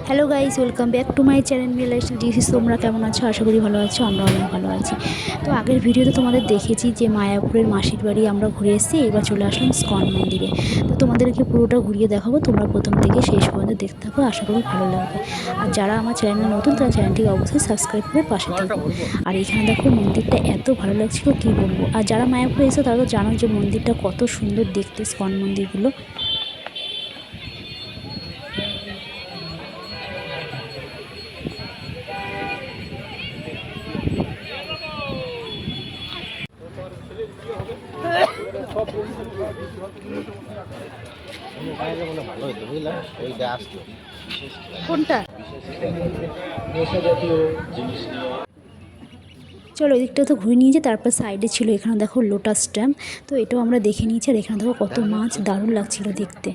Hello guys, welcome back to my channel Miya lifestyle ডিসিস। তোমরা কেমন আছো? আশা করি ভালো আছো। আমরা অনেক ভালো আছি। তো আগের ভিডিওতে তোমাদের দেখেছি যে মায়াপুরের মাসির বাড়ি আমরা ঘুরে এসেছি। এবার চলে আসলাম স্কন মন্দিরে। তো তোমাদেরকে পুরোটা ঘুরিয়ে দেখাবো, তোমরা প্রথম থেকে শেষ পর্যন্ত দেখতে থাকো, আশা করি ভালো লাগবে। আর যারা আমার চ্যানেলে নতুন তারা চ্যানেলটিকে অবশ্যই সাবস্ক্রাইব করে পাশে থাকো। আর এখানে দেখো মন্দিরটা এত ভালো লাগছিল কি বলবো। আর যারা মায়াপুরে এসে তারা তো জানো যে মন্দিরটা কত সুন্দর দেখতে, স্কন মন্দিরগুলো। কোনটা? চলো এদিকটা তো ঘুরে নিয়েছে। তারপর সাইডে ছিল এখানে দেখো লোটাস স্ট্যাম্প। তো এটাও আমরা দেখে নিয়েছি। আর এখানে দেখো কত মাছ, দারুণ লাগছিল দেখতে।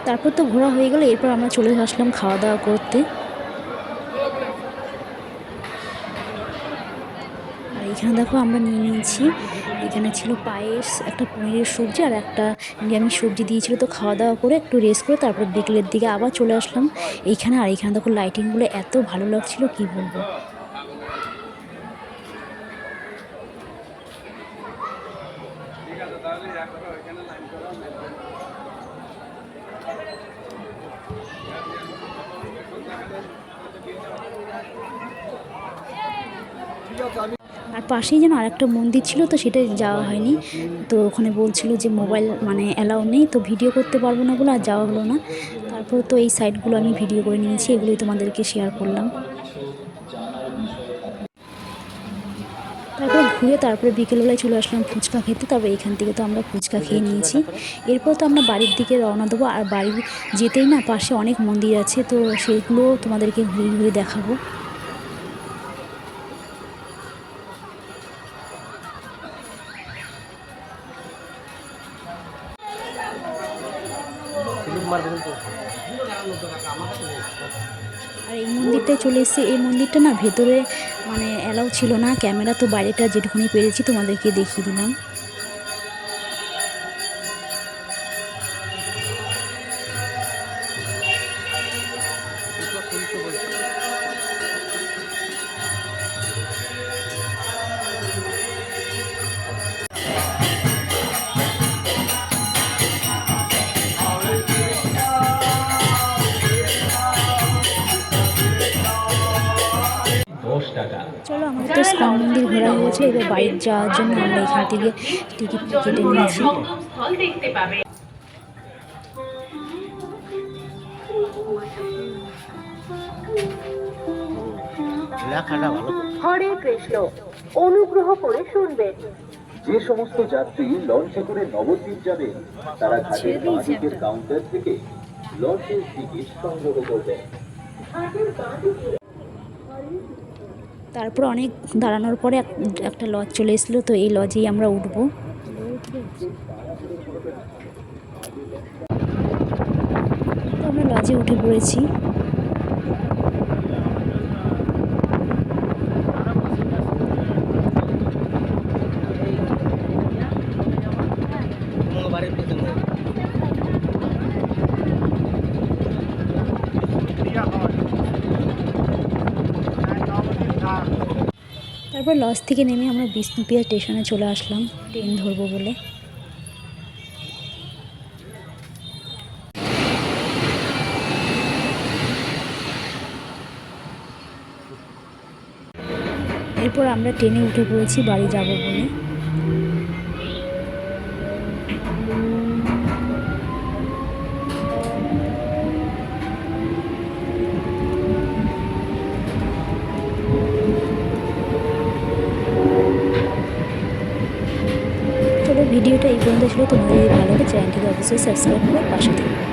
তারপর তো ঘোরা হয়ে গেল। এরপর আমরা চলে আসলাম খাওয়া দাওয়া করতে। আর এখানে দেখো আমরা নিয়ে নিয়েছি, এখানে ছিল পায়েস, একটা পনিরের সবজি আর একটা নিরামিষ সবজি দিয়েছিল। তো খাওয়া দাওয়া করে একটু রেস্ট করে তারপর বিকেলের দিকে আবার চলে আসলাম এইখানে। আর এইখানে দেখো লাইটিংগুলো এত ভালো লাগছিল কি বলবো। আর পাশেই যেন আরেকটা মন্দির ছিল, তো সেটা যাওয়া হয়নি। তো ওখানে বলছিল যে মোবাইল অ্যালাউ নেই, তো ভিডিও করতে পারবো না বলে আর যাওয়া হলো না। তারপর তো এই সাইটগুলো আমি ভিডিও করে নিয়েছি, এগুলোই তোমাদেরকে শেয়ার করলাম। তারপর ঘুরে তারপরে বিকেলবেলায় চলে আসলাম ফুচকা খেতে। তারপর এখান থেকে তো আমরা ফুচকা খেয়ে নিয়েছি। এরপর তো আমরা বাড়ির দিকে রওনা দেবো। আর বাড়ির যেতেই না পাশে অনেক মন্দির আছে, তো সেগুলো তোমাদেরকে ঘুরে ঘুরে দেখাবো। আর এই মন্দিরটায় চলে এসেছি। এই মন্দিরটা না ভেতরে অ্যালাউ ছিল না ক্যামেরা, তো বাইরেটা যেটুকুনি পেরেছি তোমাদেরকে দেখিয়ে দিলাম। চলো আমাদের তো স্কন মন্দির ঘোরা হয়ে গেছে। এবার বাইরে যাওয়ার জন্য আমরা এখান থেকে টিকিট কেটে নিয়েছি। হরে কৃষ্ণ, অনুগ্রহ করে শুনবেন। যে সমস্ত যাত্রী লঞ্চে করে নবদ্বীপ যাবেন তারা ঘাটের বাঁ কাউন্টার থেকে লঞ্চের টিকিট সংগ্রহ করবেন। তারপর অনেক দাঁড়ানোর পরে একটা লজ চলে এসেছিলো, তো এই লজেই আমরা উঠবো। তো আমরা লজে উঠে পড়েছি। তারপর লজ থেকে নেমে আমরা বিষ্ণুপ্রিয়া স্টেশনে চলে আসলাম ট্রেন ধরবো বলে। এরপর আমরা ট্রেনে উঠে পড়েছি বাড়ি যাব বলে। ভিডিওটা এই পর্যন্ত ছিল। তোমাদের যদি ভালো লাগে চ্যানেলটিকে অবশ্যই সাবস্ক্রাইব করে পাশে থাকবে।